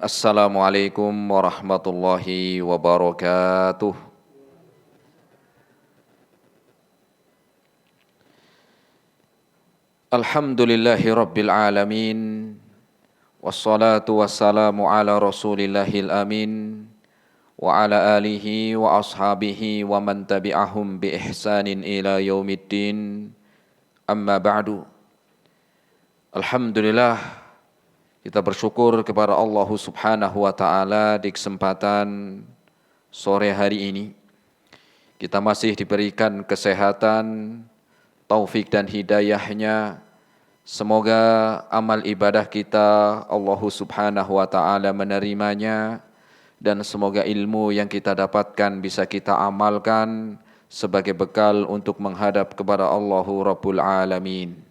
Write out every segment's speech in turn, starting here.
Assalamualaikum warahmatullahi wabarakatuh. Alhamdulillahi rabbil alamin. Wassalatu wassalamu ala rasulillahil amin. Wa ala alihi wa ashabihi wa man tabi'ahum bi ihsanin ila yaumiddin. Amma ba'du. Alhamdulillah, kita bersyukur kepada Allah Subhanahu wa taala di kesempatan sore hari ini. Kita masih diberikan kesehatan, taufik dan hidayahnya. Semoga amal ibadah kita Allah Subhanahu wa taala menerimanya, dan semoga ilmu yang kita dapatkan bisa kita amalkan sebagai bekal untuk menghadap kepada Allahu Rabbul Alamin.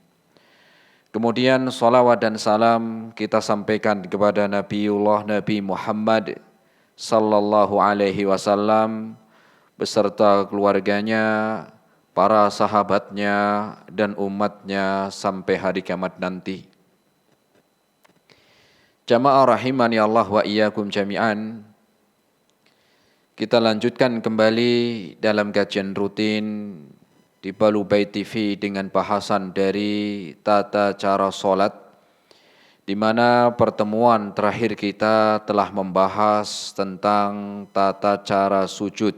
Kemudian salawat dan salam kita sampaikan kepada Nabiullah Nabi Muhammad sallallahu alaihi wasallam beserta keluarganya, para sahabatnya dan umatnya sampai hari kiamat nanti. Jamaah rahimani Allah wa iyyakum jami'an. Kita lanjutkan kembali dalam kajian rutin di Balu Bait TV dengan bahasan dari tata cara sholat, di mana pertemuan terakhir kita telah membahas tentang tata cara sujud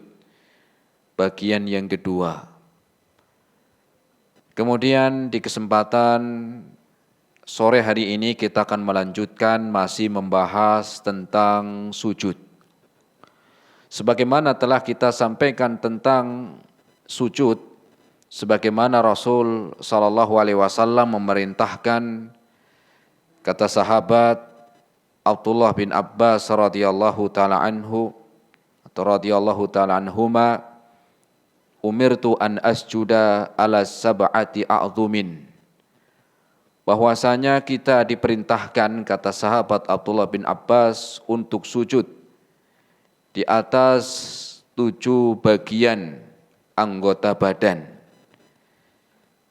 bagian yang kedua. Kemudian di kesempatan sore hari ini kita akan melanjutkan masih membahas tentang sujud. Sebagaimana telah kita sampaikan tentang sujud, sebagaimana Rasul sallallahu alaihi wasallam memerintahkan, kata sahabat Abdullah bin Abbas radhiyallahu taala anhu atau radhiyallahu taala anhuma, umirtu an asjuda ala sab'ati a'dhumin. Bahwasanya kita diperintahkan, kata sahabat Abdullah bin Abbas, untuk sujud di atas 7 bagian anggota badan.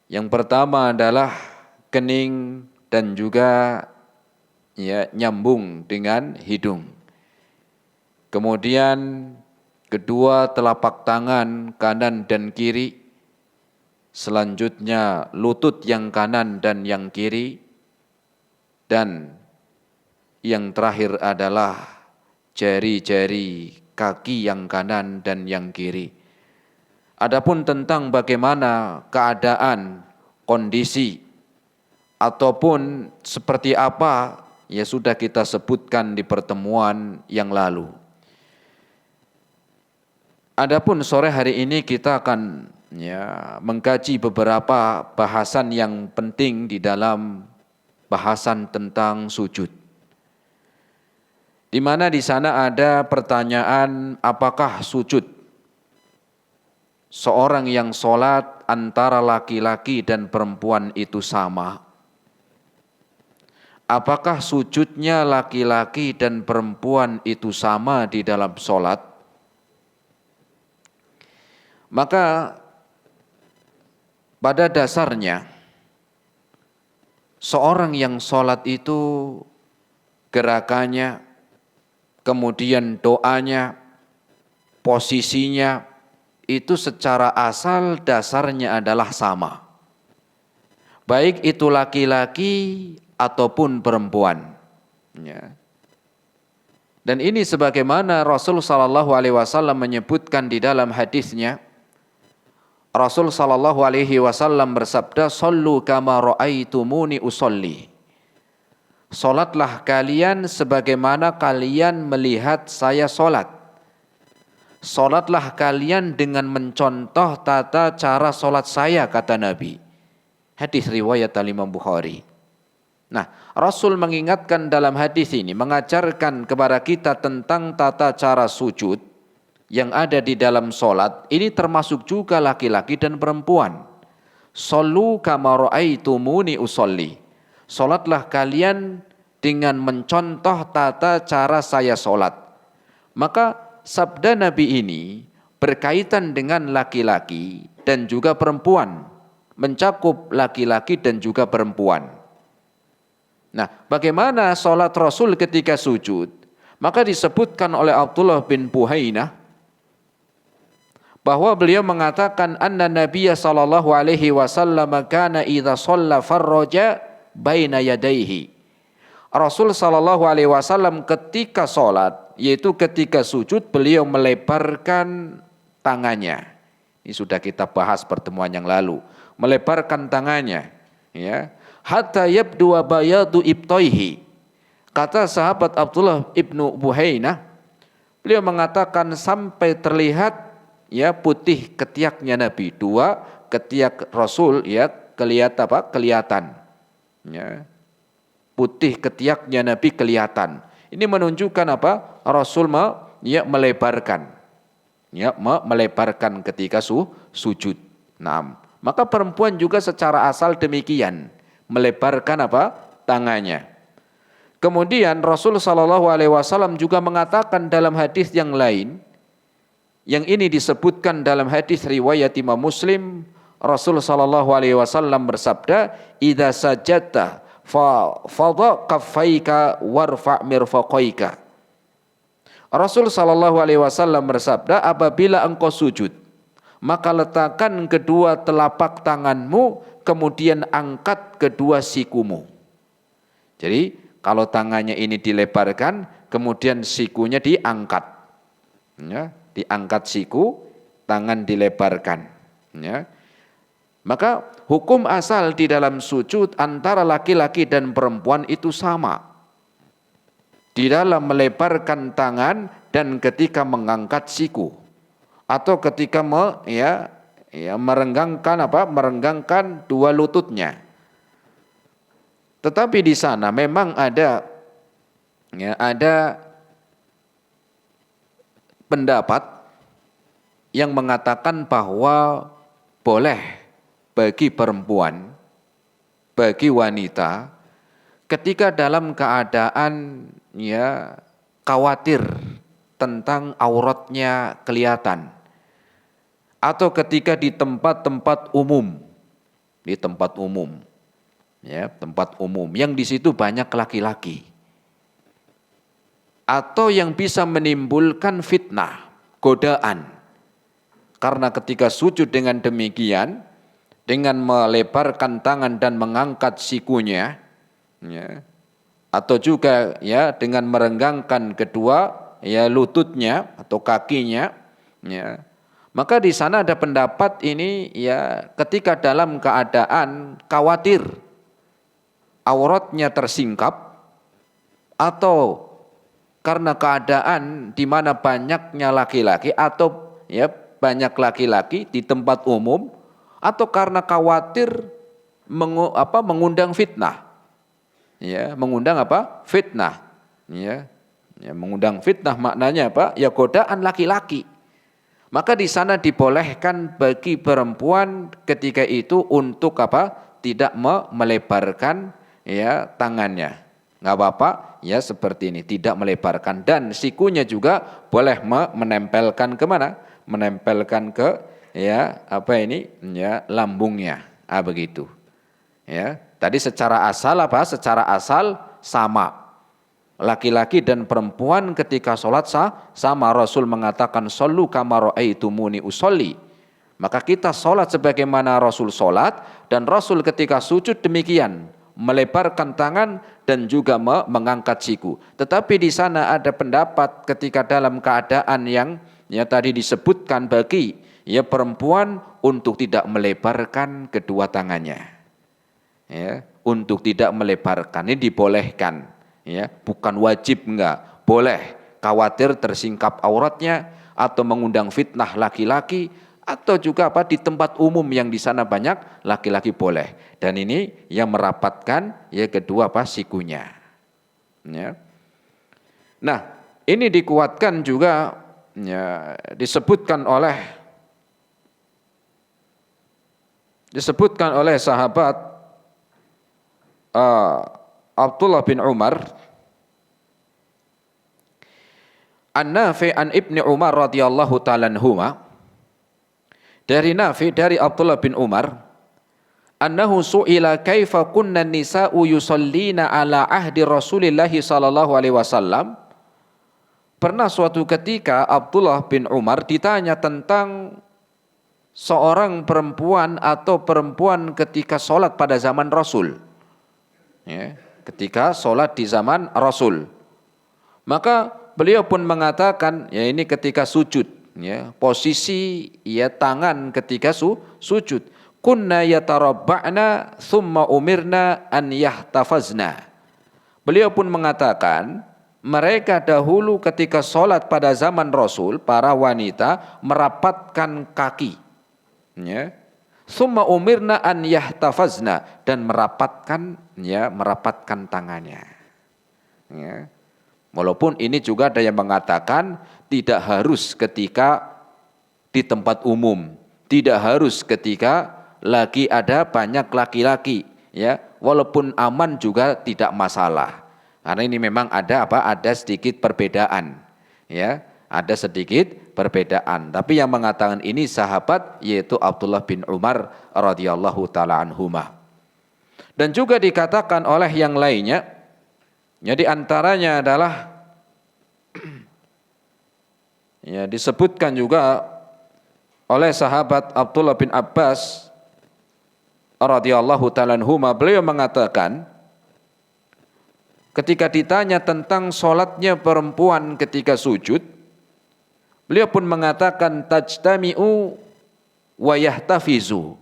Yang pertama adalah kening dan juga nyambung dengan hidung. Kemudian kedua, telapak tangan kanan dan kiri. Selanjutnya lutut yang kanan dan yang kiri. Dan yang terakhir adalah jari-jari kaki yang kanan dan yang kiri. Adapun tentang bagaimana keadaan, kondisi, ataupun seperti apa, ya sudah kita sebutkan di pertemuan yang lalu. Adapun sore hari ini kita akan mengkaji beberapa bahasan yang penting di dalam bahasan tentang sujud. Di mana di sana ada pertanyaan, apakah sujud seorang yang sholat antara laki-laki dan perempuan itu sama? Apakah sujudnya laki-laki dan perempuan itu sama di dalam sholat? Maka pada dasarnya seorang yang sholat itu gerakannya, kemudian doanya, posisinya, itu secara asal dasarnya adalah sama. Baik itu laki-laki ataupun perempuan. Dan ini sebagaimana Rasul sallallahu alaihi wasallam menyebutkan di dalam hadisnya. Rasul sallallahu alaihi wasallam bersabda, "Shallu kama ra'aitumuni usolli." Salatlah kalian sebagaimana kalian melihat saya salat. Salatlah kalian dengan mencontoh tata cara salat saya, kata Nabi. Hadis riwayat Imam Bukhari. Nah, Rasul mengingatkan dalam hadis ini, mengajarkan kepada kita tentang tata cara sujud yang ada di dalam salat. Ini termasuk juga laki-laki dan perempuan. Shallu kama ra'aitumuni usolli. Salatlah kalian dengan mencontoh tata cara saya salat. Maka sabda Nabi ini berkaitan dengan laki-laki dan juga perempuan, mencakup laki-laki dan juga perempuan. Nah, bagaimana sholat Rasul ketika sujud? Maka disebutkan oleh Abdullah bin Buhainah bahwa beliau mengatakan anna Nabiya sallallahu alaihi wasallam kana idza shalla farraja baina yadayhi. Rasul sallallahu alaihi wasallam ketika salat, yaitu ketika sujud, beliau melebarkan tangannya. Ini sudah kita bahas pertemuan yang lalu. Melebarkan tangannya, ya. Hatta yabdu bayadu ibtaihi. Kata sahabat Abdullah ibnu Buhainah, beliau mengatakan sampai terlihat ya putih ketiaknya Nabi. Dua ketiak Rasul ya kelihatan. Ya. Putih ketiaknya Nabi kelihatan. Ini menunjukkan apa? Rasul melebarkan. Ya, melebarkan ketika sujud. Nah, maka perempuan juga secara asal demikian, melebarkan apa? Tangannya. Kemudian Rasul sallallahu alaihi wasallam juga mengatakan dalam hadis yang lain, yang ini disebutkan dalam hadis riwayat Imam Muslim, Rasul sallallahu alaihi wasallam bersabda, "Idza sajadta fadha kaffaika warfa' mirfaqaika." Rasul sallallahu alaihi wasallam bersabda, apabila engkau sujud, maka letakkan kedua telapak tanganmu, kemudian angkat kedua sikumu. Jadi kalau tangannya ini dilebarkan, kemudian sikunya diangkat. Ya, diangkat siku, tangan dilebarkan. Ya. Maka hukum asal di dalam sujud antara laki-laki dan perempuan itu sama. Di dalam melebarkan tangan dan ketika mengangkat siku. Atau ketika merenggangkan dua lututnya. Tetapi di sana memang ada pendapat yang mengatakan bahwa boleh bagi perempuan, bagi wanita, ketika dalam keadaan khawatir tentang auratnya kelihatan, atau ketika di tempat-tempat umum, tempat umum yang di situ banyak laki-laki, atau yang bisa menimbulkan fitnah, godaan. Karena ketika sujud dengan demikian, dengan melebarkan tangan dan mengangkat sikunya, atau juga dengan merenggangkan kedua lututnya atau kakinya, maka di sana ada pendapat ini ketika dalam keadaan khawatir auratnya tersingkap, atau karena keadaan di mana banyaknya laki-laki atau banyak laki-laki di tempat umum, atau karena khawatir mengundang fitnah. Mengundang fitnah. Mengundang fitnah maknanya apa? Godaan laki-laki. Maka di sana dibolehkan bagi perempuan ketika itu untuk tidak melebarkan tangannya. Enggak apa-apa seperti ini, tidak melebarkan, dan sikunya juga boleh menempelkan kemana? Menempelkan ke lambungnya. Begitu. Tadi secara asal Secara asal sama. Laki-laki dan perempuan ketika sholat sama. Rasul mengatakan shollu kama ra'aitumuni usolli. Maka kita sholat sebagaimana Rasul sholat, dan Rasul ketika sujud demikian, melebarkan tangan dan juga mengangkat siku. Tetapi di sana ada pendapat ketika dalam keadaan yang tadi disebutkan bagi perempuan untuk tidak melebarkan kedua tangannya. Untuk tidak melebarkan, ini dibolehkan. Bukan wajib, enggak. Boleh, khawatir tersingkap auratnya atau mengundang fitnah laki-laki, atau juga di tempat umum yang di sana banyak laki-laki boleh. Dan ini yang merapatkan kedua sikunya. Nah, ini dikuatkan juga disebutkan oleh sahabat Abdullah bin Umar, An-Nafi' an Ibni Umar radhiyallahu ta'ala anhuma, dari Nafi, dari Abdullah bin Umar, annahu su'ila kaifa kunna nisa'u yusallina ala ahdi Rasulillah sallallahu alaihi wasallam, pernah suatu ketika Abdullah bin Umar ditanya tentang seorang perempuan atau perempuan ketika sholat pada zaman Rasul. Ya, ketika sholat di zaman Rasul. Maka beliau pun mengatakan, ya ini ketika sujud, ya, posisi ya tangan ketika sujud. Kunna yatarabba'na thumma umirna an yahtafazna. Beliau pun mengatakan, mereka dahulu ketika sholat pada zaman Rasul, para wanita merapatkan kaki. Ya. Summa umirna an yahtafazna, dan merapatkan tangannya. Ya. Walaupun ini juga ada yang mengatakan tidak harus ketika di tempat umum, tidak harus ketika lagi ada banyak laki-laki, ya. Walaupun aman juga tidak masalah. Karena ini memang ada sedikit perbedaan, ya. Ada sedikit perbedaan, tapi yang mengatakan ini sahabat yaitu Abdullah bin Umar radhiyallahu taala anhuma. Dan juga dikatakan oleh yang lainnya, ya di antaranya adalah ya disebutkan juga oleh sahabat Abdullah bin Abbas radhiyallahu taala anhuma, beliau mengatakan ketika ditanya tentang sholatnya perempuan ketika sujud, beliau pun mengatakan tajtami'u wa yahtafizu,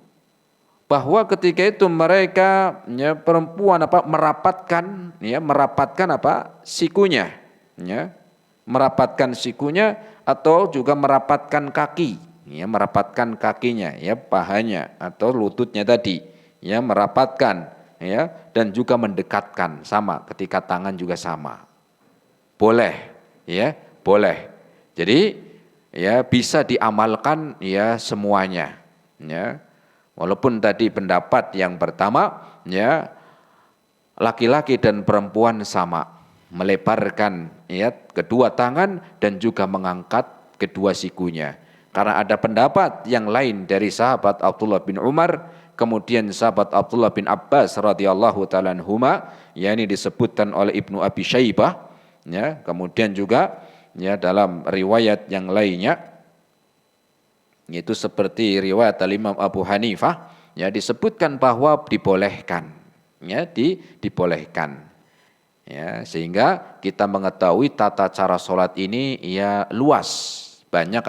bahwa ketika itu mereka ya, perempuan merapatkan sikunya, ya, merapatkan sikunya atau juga merapatkan kaki, ya, merapatkan kakinya, ya, pahanya atau lututnya tadi, ya, merapatkan, ya, dan juga mendekatkan, sama ketika tangan juga sama. Boleh, ya, boleh. Jadi ya bisa diamalkan ya semuanya, ya. Walaupun tadi pendapat yang pertama, ya, laki-laki dan perempuan sama, melebarkan ya kedua tangan dan juga mengangkat kedua sikunya. Karena ada pendapat yang lain dari sahabat Abdullah bin Umar, kemudian sahabat Abdullah bin Abbas radhiyallahu taala anhuma, yakni disebutkan oleh Ibnu Abi Syaibah, ya, kemudian juga ya dalam riwayat yang lainnya, yaitu seperti riwayat Imam Abu Hanifah, ya disebutkan bahwa dibolehkan, ya dibolehkan, ya, sehingga kita mengetahui tata cara sholat ini ya luas, banyak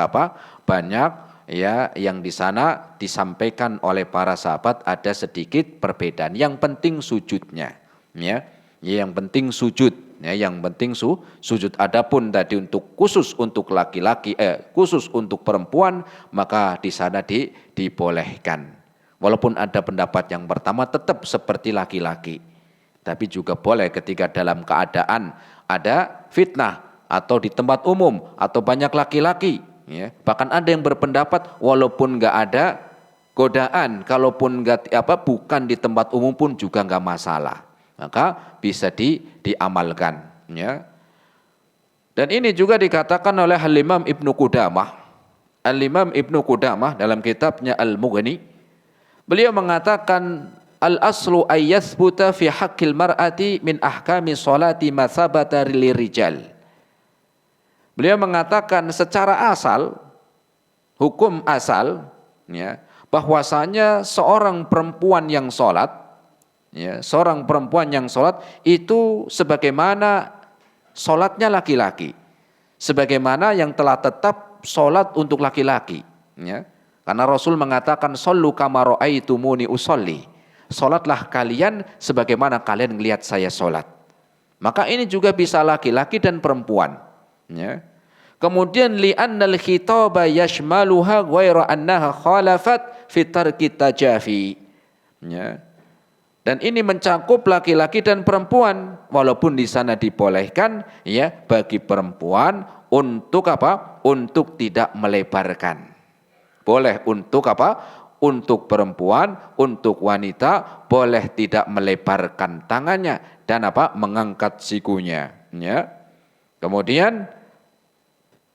banyak ya yang di sana disampaikan oleh para sahabat, ada sedikit perbedaan. Yang penting sujudnya, ya, yang penting sujud. Ya, yang penting sujud. Adapun tadi untuk khusus untuk laki-laki, khusus untuk perempuan, maka di sana dibolehkan. Walaupun ada pendapat yang pertama tetap seperti laki-laki, tapi juga boleh ketika dalam keadaan ada fitnah atau di tempat umum atau banyak laki-laki. Ya. Bahkan ada yang berpendapat walaupun nggak ada godaan, kalaupun bukan di tempat umum pun juga nggak masalah. Maka bisa diamalkan, ya. Dan ini juga dikatakan oleh Al-Imam Ibnu Qudamah. Al-Imam Ibnu Qudamah dalam kitabnya Al-Mughni, beliau mengatakan al-aslu ay yathbuta fi haqqil mar'ati min ahkami sholati ma thabata lirijal. Beliau mengatakan secara asal, hukum asal, ya, bahwasanya seorang perempuan yang sholat, ya, seorang perempuan yang sholat itu sebagaimana sholatnya laki-laki, sebagaimana yang telah tetap sholat untuk laki-laki, ya. Karena Rasul mengatakan shollu kama ra'aitumuni usolli, sholatlah kalian sebagaimana kalian melihat saya sholat. Maka ini juga bisa laki-laki dan perempuan, ya. Kemudian li'annal khitaba yashmaluha ghaira annaha khalafat fi tarki tajafi, ya. Dan ini mencakup laki-laki dan perempuan, walaupun di sana dibolehkan, ya, bagi perempuan untuk untuk tidak melebarkan. Boleh untuk untuk perempuan, untuk wanita boleh tidak melebarkan tangannya dan mengangkat sikunya, ya. Kemudian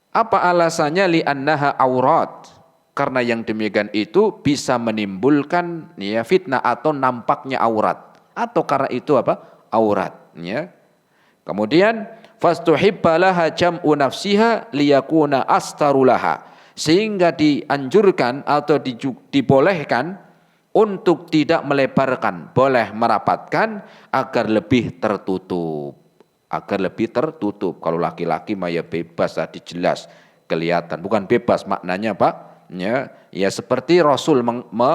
apa alasannya? Li'annaha aurat, karena yang demikian itu bisa menimbulkan ya fitnah atau nampaknya aurat, atau karena itu aurat, ya. Kemudian fastuhibbalaha jam'u nafsiha liyakuna astarulaha, sehingga dianjurkan atau dibolehkan untuk tidak melebarkan, boleh merapatkan agar lebih tertutup. Agar lebih tertutup. Kalau laki-laki mah ya bebas, tadi jelas kelihatan. Bukan bebas maknanya Pak, ya seperti Rasul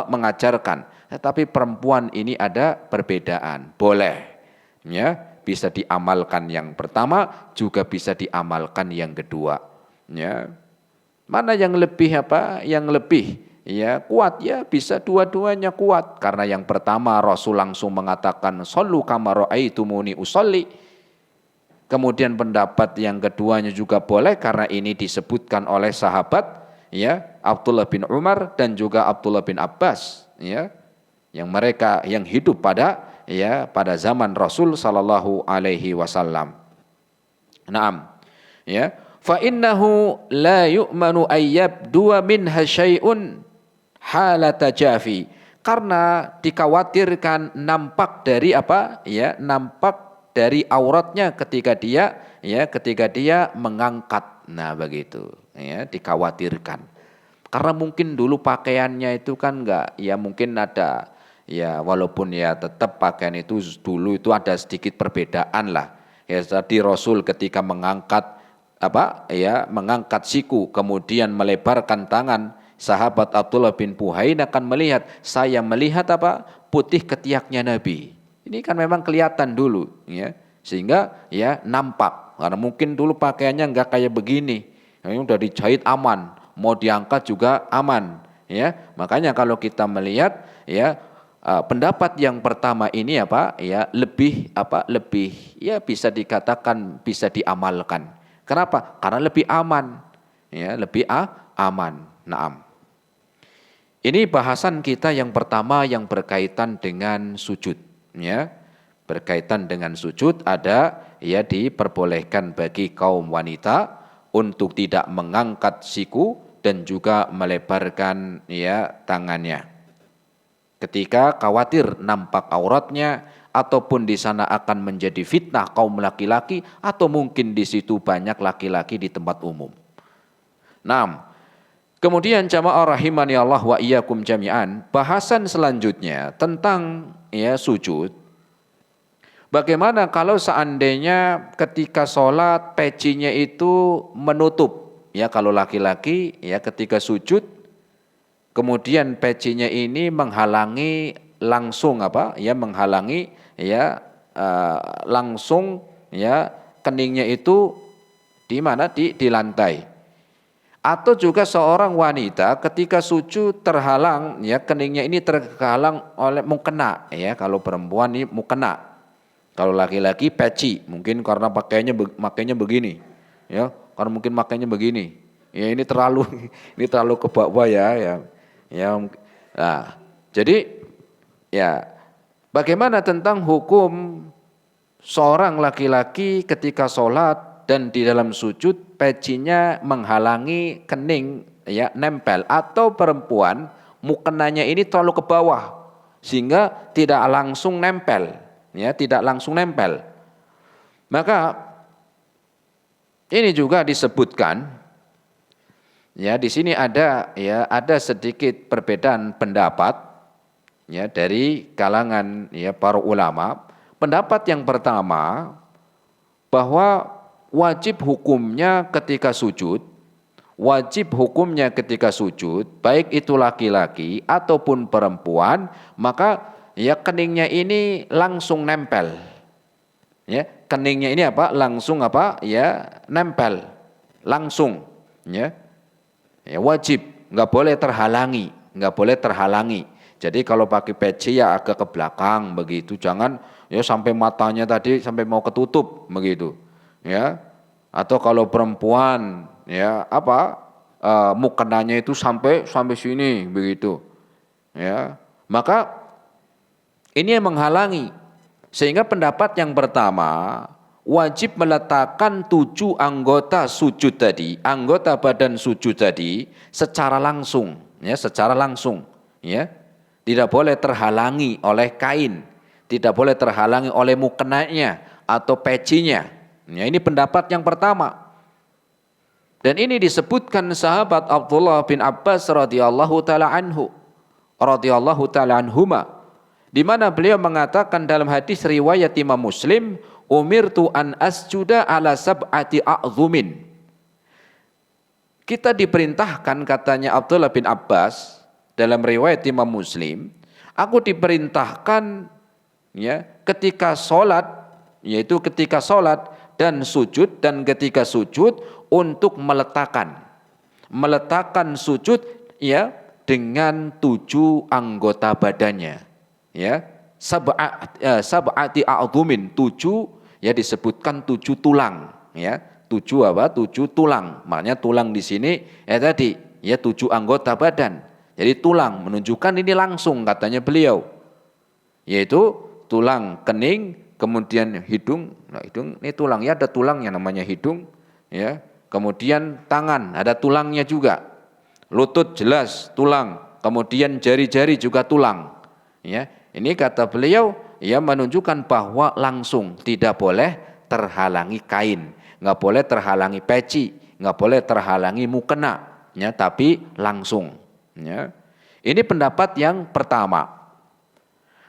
mengajarkan. Tetapi perempuan ini ada perbedaan. Boleh, ya bisa diamalkan yang pertama, juga bisa diamalkan yang kedua. Ya, mana yang lebih Yang lebih kuat, ya bisa dua-duanya kuat. Karena yang pertama Rasul langsung mengatakan shollu kama ra'aitumuni usolli. Kemudian pendapat yang keduanya juga boleh karena ini disebutkan oleh sahabat Abdullah bin Umar dan juga Abdullah bin Abbas yang mereka yang hidup pada zaman Rasul sallallahu alaihi wasallam. Naam. Fa innahu la yu'manu ayyabdu minha syai'un halata jafi. Karena dikhawatirkan nampak dari nampak dari auratnya ketika dia mengangkat. Nah begitu, dikhawatirkan. Karena mungkin dulu pakaiannya itu kan mungkin ada walaupun tetap pakaian itu dulu itu ada sedikit perbedaan lah. Tadi Rasul ketika mengangkat mengangkat siku kemudian melebarkan tangan, sahabat Abdullah bin Buhain akan melihat, saya melihat putih ketiaknya Nabi. Ini kan memang kelihatan dulu, sehingga nampak. Karena mungkin dulu pakaiannya enggak kayak begini, yang udah dijahit aman, mau diangkat juga aman, Makanya kalau kita melihat, pendapat yang pertama ini lebih bisa dikatakan bisa diamalkan. Kenapa? Karena lebih aman, lebih aman. Naam. Ini bahasan kita yang pertama yang berkaitan dengan sujud. Berkaitan dengan sujud ada diperbolehkan bagi kaum wanita untuk tidak mengangkat siku dan juga melebarkan tangannya ketika khawatir nampak auratnya ataupun di sana akan menjadi fitnah kaum laki-laki atau mungkin di situ banyak laki-laki di tempat umum. Naam. Kemudian jamaah rahimani Allah wa iyyakum jami'an, bahasan selanjutnya tentang sujud. Bagaimana kalau seandainya ketika sholat pecinya itu menutup, kalau laki-laki ketika sujud kemudian pecinya ini menghalangi langsung menghalangi langsung keningnya itu di mana di lantai. Atau juga seorang wanita ketika sujud terhalang keningnya ini terhalang oleh mukena kalau perempuan ini mukena. Kalau laki-laki peci mungkin karena makainya begini karena mungkin makainya begini. Ini terlalu ke bawah Nah, jadi bagaimana tentang hukum seorang laki-laki ketika sholat dan di dalam sujud pecinya menghalangi kening nempel, atau perempuan mukenanya ini terlalu ke bawah sehingga tidak langsung nempel maka ini juga disebutkan di sini ada sedikit perbedaan pendapat dari kalangan para ulama. Pendapat yang pertama bahwa wajib hukumnya ketika sujud, baik itu laki-laki ataupun perempuan, maka keningnya ini langsung nempel. Keningnya ini langsung nempel. Langsung. Wajib, enggak boleh terhalangi. Jadi kalau pakai peci agak ke belakang begitu, jangan sampai matanya tadi sampai mau ketutup begitu. Atau kalau perempuan mukenanya itu sampai sini begitu maka ini yang menghalangi, sehingga pendapat yang pertama wajib meletakkan 7 anggota badan sujud tadi secara langsung tidak boleh terhalangi oleh kain, tidak boleh terhalangi oleh mukenanya atau pecinya. Ya, ini pendapat yang pertama. Dan ini disebutkan sahabat Abdullah bin Abbas radhiyallahu taala anhuma, di mana beliau mengatakan dalam hadis riwayat Imam Muslim, umirtu an asjuda ala sab'ati a'dhumin. Kita diperintahkan, katanya Abdullah bin Abbas dalam riwayat Imam Muslim, aku diperintahkan ya ketika sholat, yaitu ketika sholat dan ketika sujud untuk meletakkan sujud ya dengan 7 anggota badannya, ya sab'ati a'dhumin, 7 ya disebutkan 7 tulang, ya 7 tulang, maknanya tulang di sini ya tadi ya 7 anggota badan, jadi tulang menunjukkan ini langsung, katanya beliau, yaitu tulang kening, kemudian hidung. Nah, hidung ini tulang, ya ada tulangnya namanya hidung, ya. Kemudian tangan ada tulangnya juga. Lutut jelas tulang, kemudian jari-jari juga tulang. Ya, ini kata beliau ya menunjukkan bahwa langsung, tidak boleh terhalangi kain, nggak boleh terhalangi peci, nggak boleh terhalangi mukena, ya, tapi langsung. Ya. Ini pendapat yang pertama.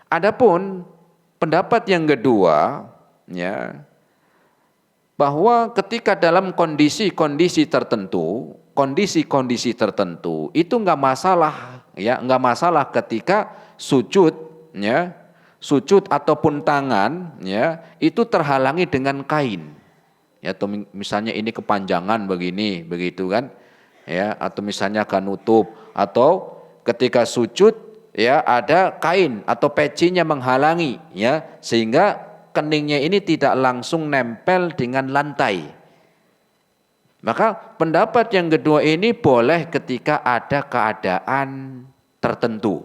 Adapun pendapat yang kedua, ya, bahwa ketika dalam kondisi-kondisi tertentu itu nggak masalah, ya, nggak masalah ketika sujud, ya, sujud ataupun tangan, ya, itu terhalangi dengan kain, ya, atau misalnya ini kepanjangan begini, begitu kan, ya, atau misalnya akan nutup, atau ketika sujud, ya, ada kain atau pecinya menghalangi, ya, sehingga keningnya ini tidak langsung nempel dengan lantai. Maka pendapat yang kedua ini boleh ketika ada keadaan tertentu.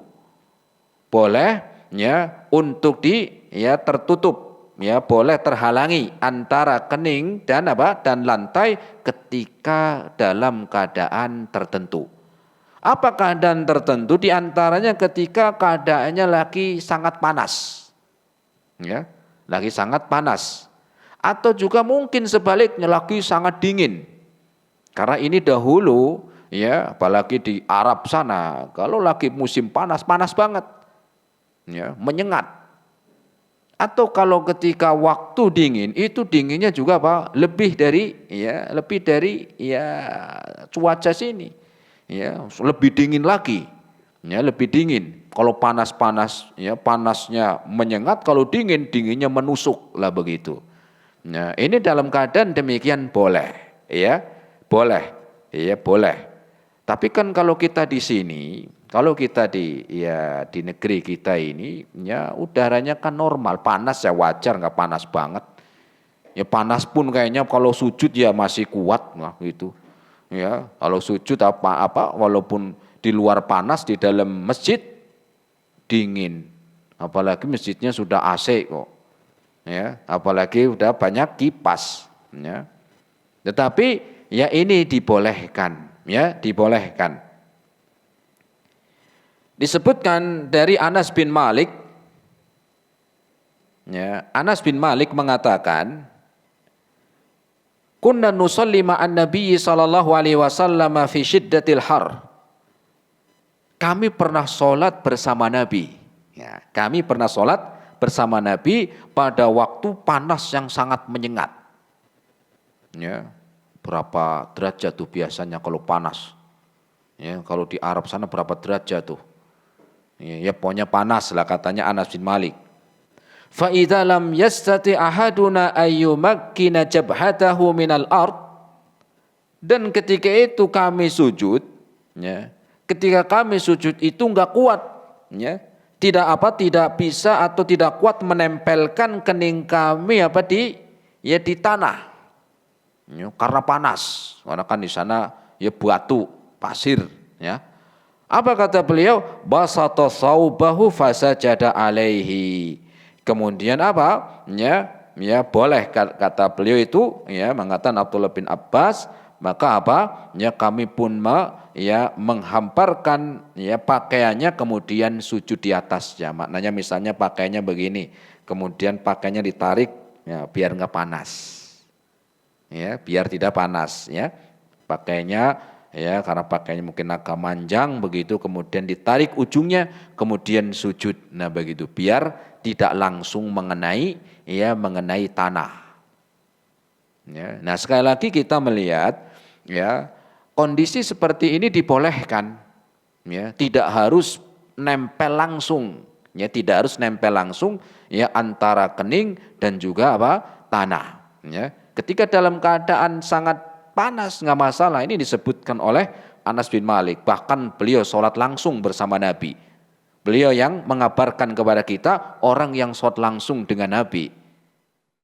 Boleh ya untuk tertutup, ya, boleh terhalangi antara kening dan dan lantai ketika dalam keadaan tertentu. Apa keadaan tertentu? Di antaranya ketika keadaannya lagi sangat panas. Ya. Lagi sangat panas, atau juga mungkin sebaliknya lagi sangat dingin. Karena ini dahulu, ya, apalagi di Arab sana, kalau lagi musim panas, panas banget, ya, menyengat. Atau kalau ketika waktu dingin, itu dinginnya juga lebih dari cuaca sini, ya, lebih dingin lagi, ya, lebih dingin. Kalau panas-panas, ya, panasnya menyengat, kalau dinginnya menusuk lah begitu. Nah, ini dalam keadaan demikian boleh, ya, boleh, ya, boleh. Tapi kan kalau kita di sini, kalau kita di negeri kita ini, ya, udaranya kan normal, panas ya wajar, nggak panas banget. Ya panas pun kayaknya kalau sujud ya masih kuat, nah gitu. Ya, kalau sujud walaupun di luar panas, di dalam masjid dingin, apalagi masjidnya sudah AC kok, ya, apalagi udah banyak kipas, ya. Tetapi ya ini dibolehkan, ya, dibolehkan. Disebutkan dari Anas bin Malik, ya, Anas bin Malik mengatakan, kunna nusalli ma'an Nabi sallallahu alaihi wasallam fi syiddatil har. Kami pernah sholat bersama Nabi. Ya, kami pernah sholat bersama Nabi pada waktu panas yang sangat menyengat. Ya, berapa derajat tuh biasanya kalau panas? Ya, kalau di Arab sana berapa derajat tuh? Ya pokoknya panas lah, katanya Anas bin Malik. Fa idza lam yastati ahaduna ayyumakkina jabhatahu minal ard. Dan ketika itu kami sujud, ya. Ketika kami sujud itu enggak kuat, ya. Tidak bisa atau tidak kuat menempelkan kening kami di tanah. Ya, karena panas. Karena kan di sana ya batu, pasir, ya. Apa kata beliau? Basata saubahu fasajada alaihi. Kemudian apa? Ya boleh, kata beliau itu, ya, mengatakan Abdullah bin Abbas, maka apa? Ya kami pun menghamparkan ya pakaiannya, kemudian sujud di atasnya. Maknanya misalnya pakaiannya begini, kemudian pakaiannya ditarik, ya, biar enggak panas. ya, biar tidak panas ya. Pakainya ya, karena pakainya mungkin agak manjang begitu, kemudian ditarik ujungnya, kemudian sujud. Nah, begitu biar tidak langsung mengenai tanah. Ya. Nah, sekali lagi kita melihat ya, kondisi seperti ini dibolehkan. Ya, tidak harus nempel langsung. Ya, tidak harus nempel langsung ya antara kening dan juga tanah. Ya. Ketika dalam keadaan sangat panas nggak masalah. Ini disebutkan oleh Anas bin Malik. Bahkan beliau sholat langsung bersama Nabi. Beliau yang mengabarkan kepada kita orang yang sholat langsung dengan Nabi.